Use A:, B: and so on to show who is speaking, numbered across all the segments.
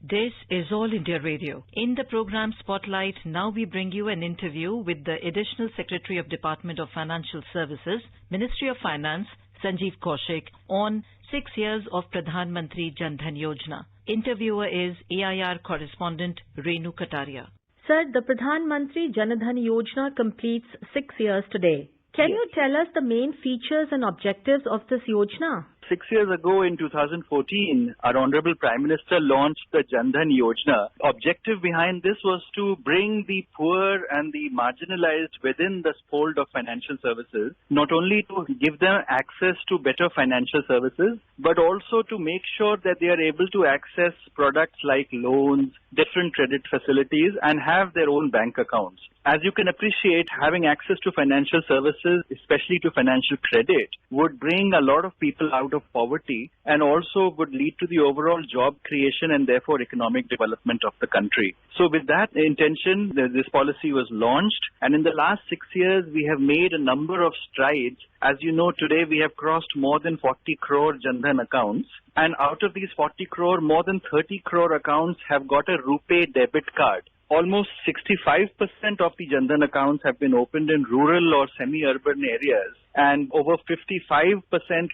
A: This is All India Radio. In the program Spotlight, now we bring you an interview with the Additional Secretary of Department of Financial Services, Ministry of Finance, Sanjeev Kaushik, on 6 years of Pradhan Mantri Janadan Yojna. Interviewer is AIR correspondent Renu Kataria.
B: Sir, the Pradhan Mantri Janadan Yojna completes 6 years today. Can you tell us the main features and objectives of this Yojna?
C: 6 years ago in 2014, our Honorable Prime Minister launched the Janadan Yojna. Objective behind this was to bring the poor and the marginalized within the fold of financial services, not only to give them access to better financial services, but also to make sure that they are able to access products like loans, different credit facilities, and have their own bank accounts. As you can appreciate, having access to financial services, especially to financial credit, would bring a lot of people out of poverty and also would lead to the overall job creation and therefore economic development of the country. So with that intention, this policy was launched, and in the last 6 years, we have made a number of strides. As you know, today we have crossed more than 40 crore Janadan accounts, and out of these 40 crore, more than 30 crore accounts have got a RuPay debit card. Almost 65% of the Janadan accounts have been opened in rural or semi-urban areas, and over 55%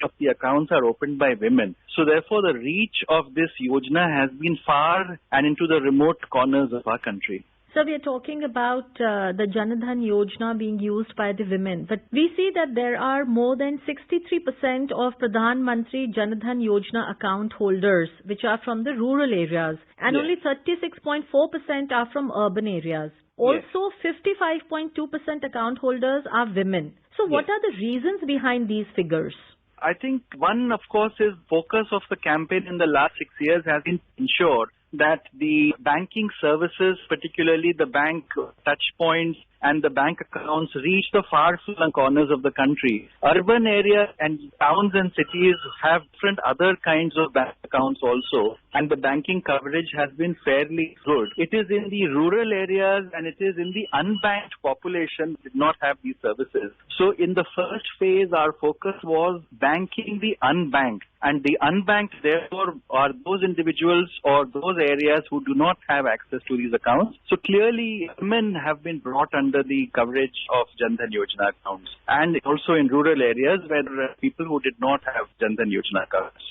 C: of the accounts are opened by women. So therefore, the reach of this Yojna has been far and into the remote corners of our country.
B: So we are talking about the Janadan Yojna being used by the women. But we see that there are more than 63% of Pradhan Mantri Janadan Yojna account holders, which are from the rural areas, and only 36.4% are from urban areas. Also, 55.2% account holders are women. So what are the reasons behind these figures?
C: I think one, of course, is focus of the campaign in the last 6 years has been to ensure that the banking services, particularly the bank touch points and the bank accounts, reach the far-flung corners of the country. Urban areas and towns and cities have different other kinds of bank accounts also, and the banking coverage has been fairly good. It is in the rural areas and it is in the unbanked population that did not have these services. So in the first phase, our focus was banking the unbanked. And the unbanked, therefore, are those individuals or those areas who do not have access to these accounts. So clearly, women have been brought under the coverage of Janadan Yojna accounts. And also in rural areas where there are people who did not have Janadan Yojna accounts.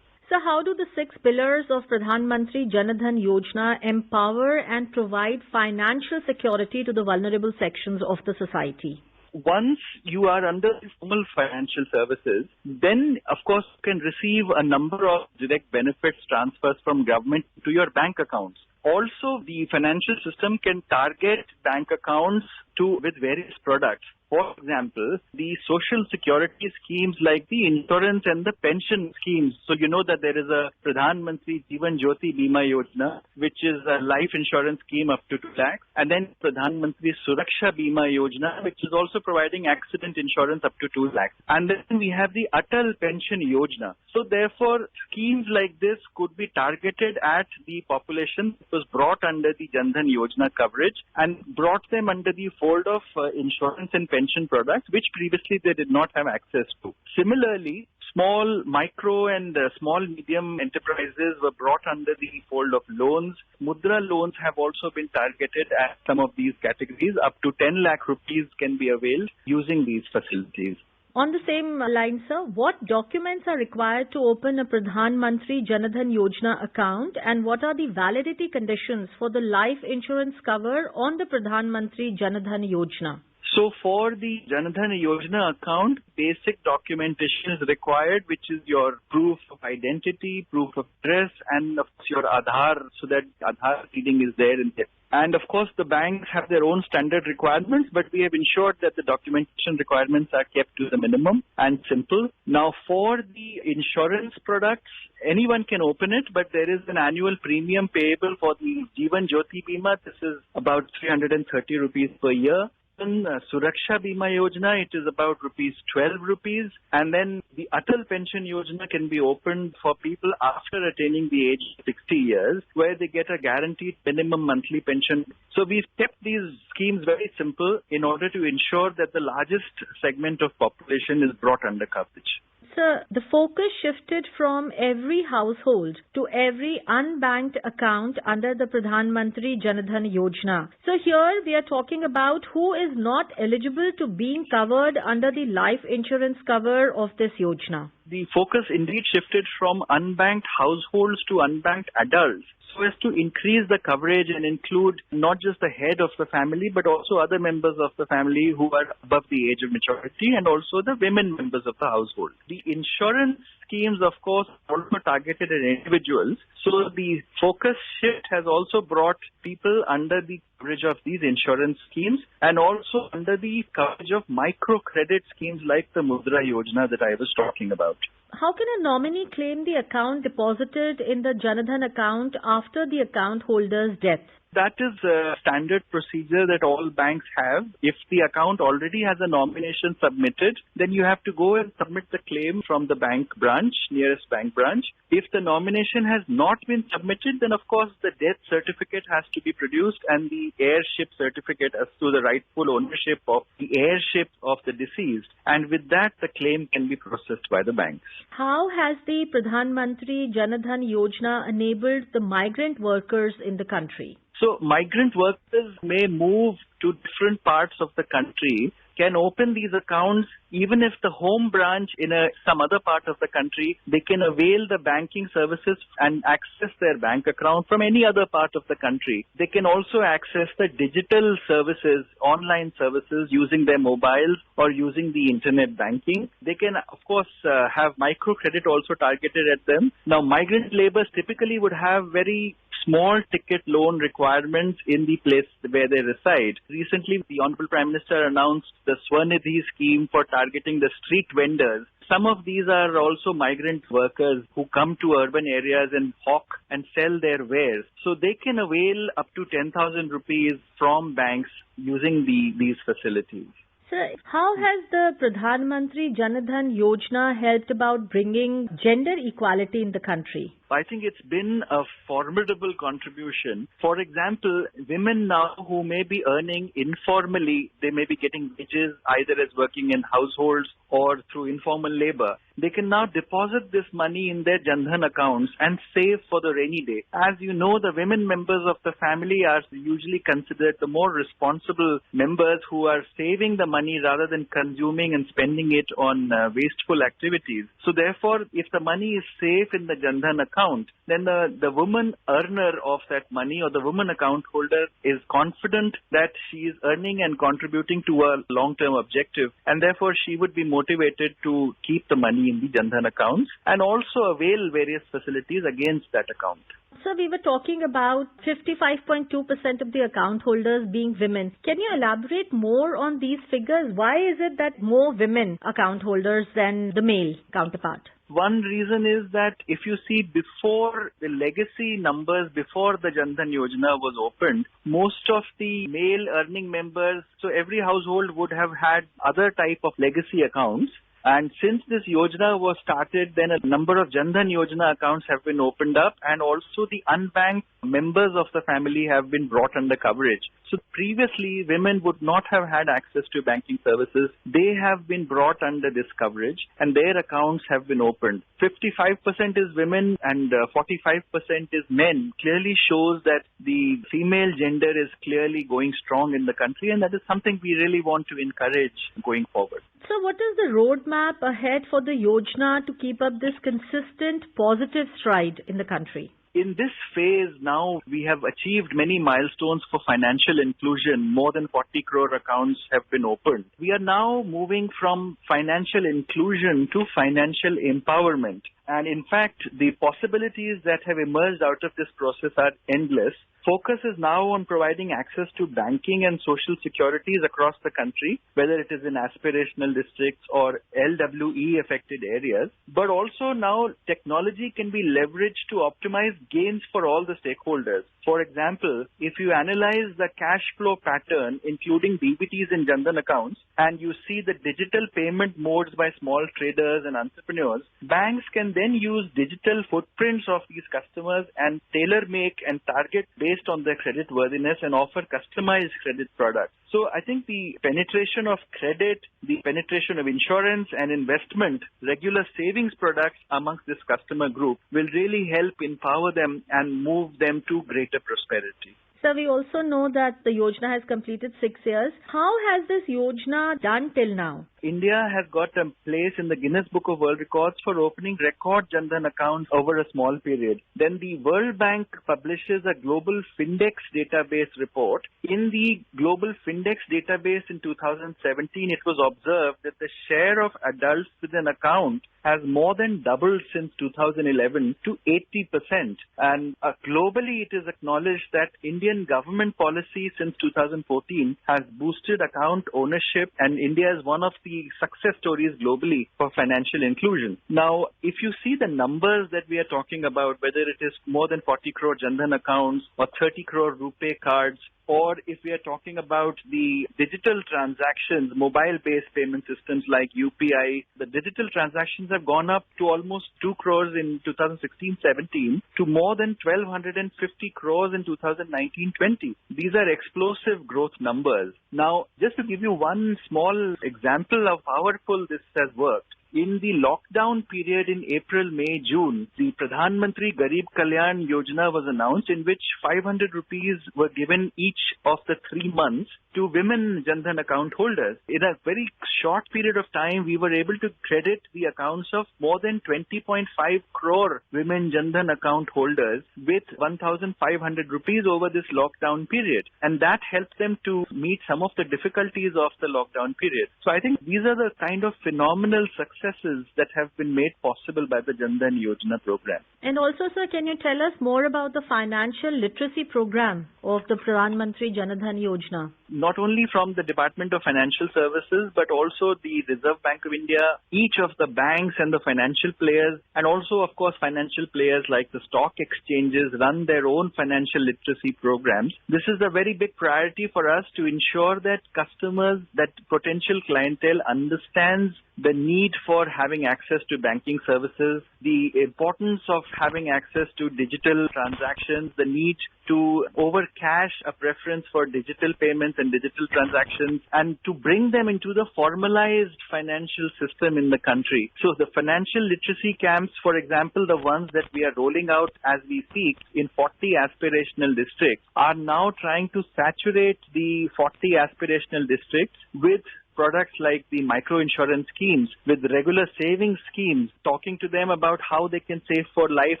B: So how do the 6 pillars of Pradhan Mantri Janadan Yojna empower and provide financial security to the vulnerable sections of the society?
C: Once you are under formal financial services, then of course you can receive a number of direct benefits transfers from government to your bank accounts. Also, the financial system can target bank accounts with various products. For example, the social security schemes like the insurance and the pension schemes. So you know that there is a Pradhan Mantri Jeevan Jyoti Bima Yojna, which is a life insurance scheme up to 2 lakhs. And then Pradhan Mantri Suraksha Bima Yojna, which is also providing accident insurance up to 2 lakhs. And then we have the Atal Pension Yojna. So therefore, schemes like this could be targeted at the population that was brought under the Janadan Yojna coverage and brought them under the fold of insurance and pension products, which previously they did not have access to. Similarly, small, micro and small, medium enterprises were brought under the fold of loans. Mudra loans have also been targeted at some of these categories. Up to 10 lakh rupees can be availed using these facilities.
B: On the same line, sir, what documents are required to open a Pradhan Mantri Janadan Yojna account, and what are the validity conditions for the life insurance cover on the Pradhan Mantri Janadan Yojna?
C: So for the Janadan Yojna account, basic documentation is required, which is your proof of identity, proof of address, and of course your Aadhaar, so that Aadhaar reading is there in there. And of course, the banks have their own standard requirements, but we have ensured that the documentation requirements are kept to the minimum and simple. Now, for the insurance products, anyone can open it, but there is an annual premium payable for the Jeevan Jyoti Bima. This is about 330 rupees per year. Suraksha Bima Yojna, it is about ₹12, and then the Atal Pension Yojna can be opened for people after attaining the age of 60 years, where they get a guaranteed minimum monthly pension. So we've kept these schemes very simple in order to ensure that the largest segment of population is brought under coverage.
B: So the focus shifted from every household to every unbanked account under the Pradhan Mantri Janadan Yojna. So here we are talking about who is not eligible to being covered under the life insurance cover of this Yojna.
C: The focus indeed shifted from unbanked households to unbanked adults, so as to increase the coverage and include not just the head of the family, but also other members of the family who are above the age of maturity, and also the women members of the household. The insurance schemes, of course, are also targeted at individuals. So the focus shift has also brought people under the coverage of these insurance schemes and also under the coverage of microcredit schemes like the Mudra Yojana that I was talking about.
B: How can a nominee claim the account deposited in the Janadan account after the account holder's death?
C: That is a standard procedure that all banks have. If the account already has a nomination submitted, then you have to go and submit the claim from the bank branch, nearest bank branch. If the nomination has not been submitted, then of course the death certificate has to be produced and the heirship certificate as to the rightful ownership of the heirship of the deceased. And with that, the claim can be processed by the banks.
B: How has the Pradhan Mantri Janadan Yojna enabled the migrant workers in the country?
C: So migrant workers may move to different parts of the country, can open these accounts even if the home branch in some other part of the country, they can avail the banking services and access their bank account from any other part of the country. They can also access the digital services, online services using their mobiles or using the internet banking. They can, of course, have microcredit also targeted at them. Now, migrant laborers typically would have very small ticket loan requirements in the place where they reside. Recently, the Honorable Prime Minister announced the Swanidhi scheme for targeting the street vendors. Some of these are also migrant workers who come to urban areas and hawk and sell their wares. So they can avail up to 10,000 rupees from banks using these facilities.
B: Sir, how has the Pradhan Mantri Janadan Yojna helped about bringing gender equality in the country?
C: I think it's been a formidable contribution. For example, women now who may be earning informally, they may be getting wages either as working in households or through informal labor. They can now deposit this money in their Janadan accounts and save for the rainy day. As you know, the women members of the family are usually considered the more responsible members who are saving the money rather than consuming and spending it on wasteful activities. So therefore, if the money is safe in the Janadan account, then the woman earner of that money or the woman account holder is confident that she is earning and contributing to a long-term objective, and therefore she would be motivated to keep the money in the Janadan accounts and also avail various facilities against that account.
B: So we were talking about 55.2% of the account holders being women. Can you elaborate more on these figures? Why is it that more women account holders than the male counterpart?
C: One reason is that if you see before the legacy numbers, before the Janadan Yojana was opened, most of the male earning members, so every household would have had other type of legacy accounts. And since this Yojana was started, then a number of Janadan Yojana accounts have been opened up, and also the unbanked members of the family have been brought under coverage. So previously, women would not have had access to banking services. They have been brought under this coverage, and their accounts have been opened. 55% is women and 45% is men. Clearly shows that the female gender is clearly going strong in the country, and that is something we really want to encourage going forward.
B: So what is the roadmap ahead for the Yojana to keep up this consistent positive stride in the country?
C: In this phase now, we have achieved many milestones for financial inclusion. More than 40 crore accounts have been opened. We are now moving from financial inclusion to financial empowerment. And in fact, the possibilities that have emerged out of this process are endless. Focus is now on providing access to banking and social securities across the country, whether it is in aspirational districts or LWE affected areas. But also now technology can be leveraged to optimize gains for all the stakeholders. For example, if you analyze the cash flow pattern, including DBTs in Janadan accounts, and you see the digital payment modes by small traders and entrepreneurs, banks can then use digital footprints of these customers and tailor-make and target based on their credit worthiness and offer customized credit products. So I think the penetration of credit, the penetration of insurance and investment, regular savings products amongst this customer group will really help empower them and move them to greater prosperity.
B: Sir, we also know that the Yojana has completed 6 years. How has this Yojana done till now?
C: India has got a place in the Guinness Book of World Records for opening record Janadan accounts over a small period. Then the World Bank publishes a global Findex database report. In the global Findex database in 2017, it was observed that the share of adults with an account has more than doubled since 2011 to 80%. And globally, it is acknowledged that Indian government policy since 2014 has boosted account ownership, and India is one of the success stories globally for financial inclusion. Now, if you see the numbers that we are talking about, whether it is more than 40 crore Janadan accounts or 30 crore RuPay cards, or if we are talking about the digital transactions, mobile-based payment systems like UPI, the digital transactions have gone up to almost 2 crores in 2016-17 to more than 1,250 crores in 2019-20. These are explosive growth numbers. Now, just to give you one small example of how powerful this has worked, in the lockdown period in April, May, June, the Pradhan Mantri Garib Kalyan Yojana was announced, in which 500 rupees were given each of the 3 months to women Janadan account holders. In a very short period of time, we were able to credit the accounts of more than 20.5 crore women Janadan account holders with 1,500 rupees over this lockdown period. And that helped them to meet some of the difficulties of the lockdown period. So I think these are the kind of phenomenal successes that have been made possible by the Janadan Yojana program.
B: And also, sir, can you tell us more about the financial literacy program of the Pradhan Mantri Janadan Yojana?
C: Not only from the Department of Financial Services, but also the Reserve Bank of India, each of the banks and the financial players, and also, of course, financial players like the stock exchanges run their own financial literacy programs. This is a very big priority for us to ensure that customers, that potential clientele understands the need for having access to banking services, the importance of having access to digital transactions, the need to over cash a preference for digital payments and digital transactions, and to bring them into the formalized financial system in the country. So the financial literacy camps, for example, the ones that we are rolling out as we speak in 40 aspirational districts, are now trying to saturate the 40 aspirational districts with products like the micro-insurance schemes, with regular savings schemes, talking to them about how they can save for life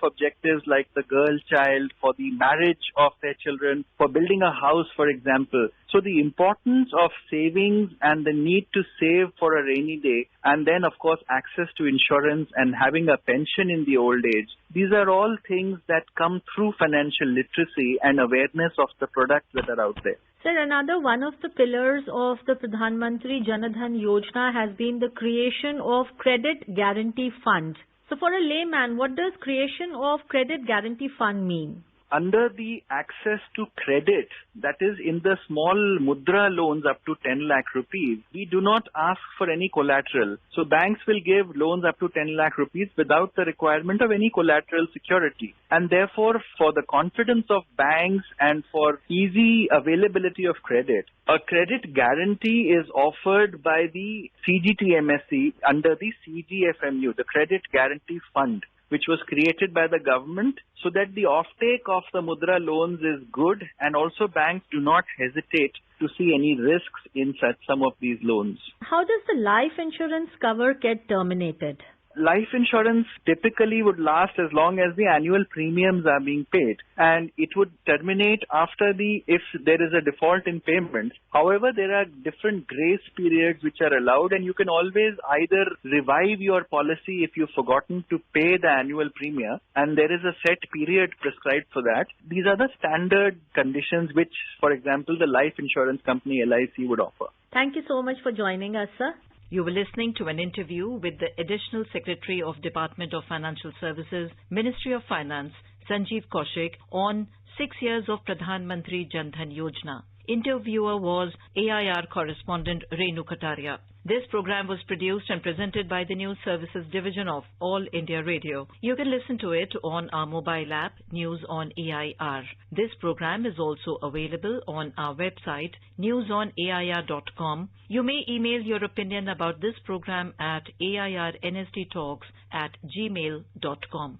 C: objectives like the girl child, for the marriage of their children, for building a house, for example. So the importance of savings and the need to save for a rainy day, and then, of course, access to insurance and having a pension in the old age. These are all things that come through financial literacy and awareness of the products that are out there.
B: Sir, another one of the pillars of the Pradhan Mantri Janadan Yojana has been the creation of Credit Guarantee Fund. So for a layman, what does creation of Credit Guarantee Fund mean?
C: Under the access to credit, that is in the small mudra loans up to 10 lakh rupees, we do not ask for any collateral. So banks will give loans up to 10 lakh rupees without the requirement of any collateral security. And therefore, for the confidence of banks and for easy availability of credit, a credit guarantee is offered by the CGTMSE under the CGFMU, the Credit Guarantee Fund, which was created by the government so that the offtake of the mudra loans is good, and also banks do not hesitate to see any risks in some of these loans.
B: How does the life insurance cover get terminated?
C: Life insurance typically would last as long as the annual premiums are being paid, and it would terminate after if there is a default in payment. However, there are different grace periods which are allowed, and you can always either revive your policy if you've forgotten to pay the annual premium, and there is a set period prescribed for that. These are the standard conditions which, for example, the life insurance company LIC would offer.
B: Thank you so much for joining us, sir.
A: You were listening to an interview with the Additional Secretary of Department of Financial Services, Ministry of Finance, Sanjeev Kaushik, on 6 years of Pradhan Mantri Janadan Yojana. Interviewer was AIR correspondent Renu Kataria. This program was produced and presented by the News Services Division of All India Radio. You can listen to it on our mobile app, News on AIR. This program is also available on our website, newsonair.com. You may email your opinion about this program at airnsttalks@gmail.com.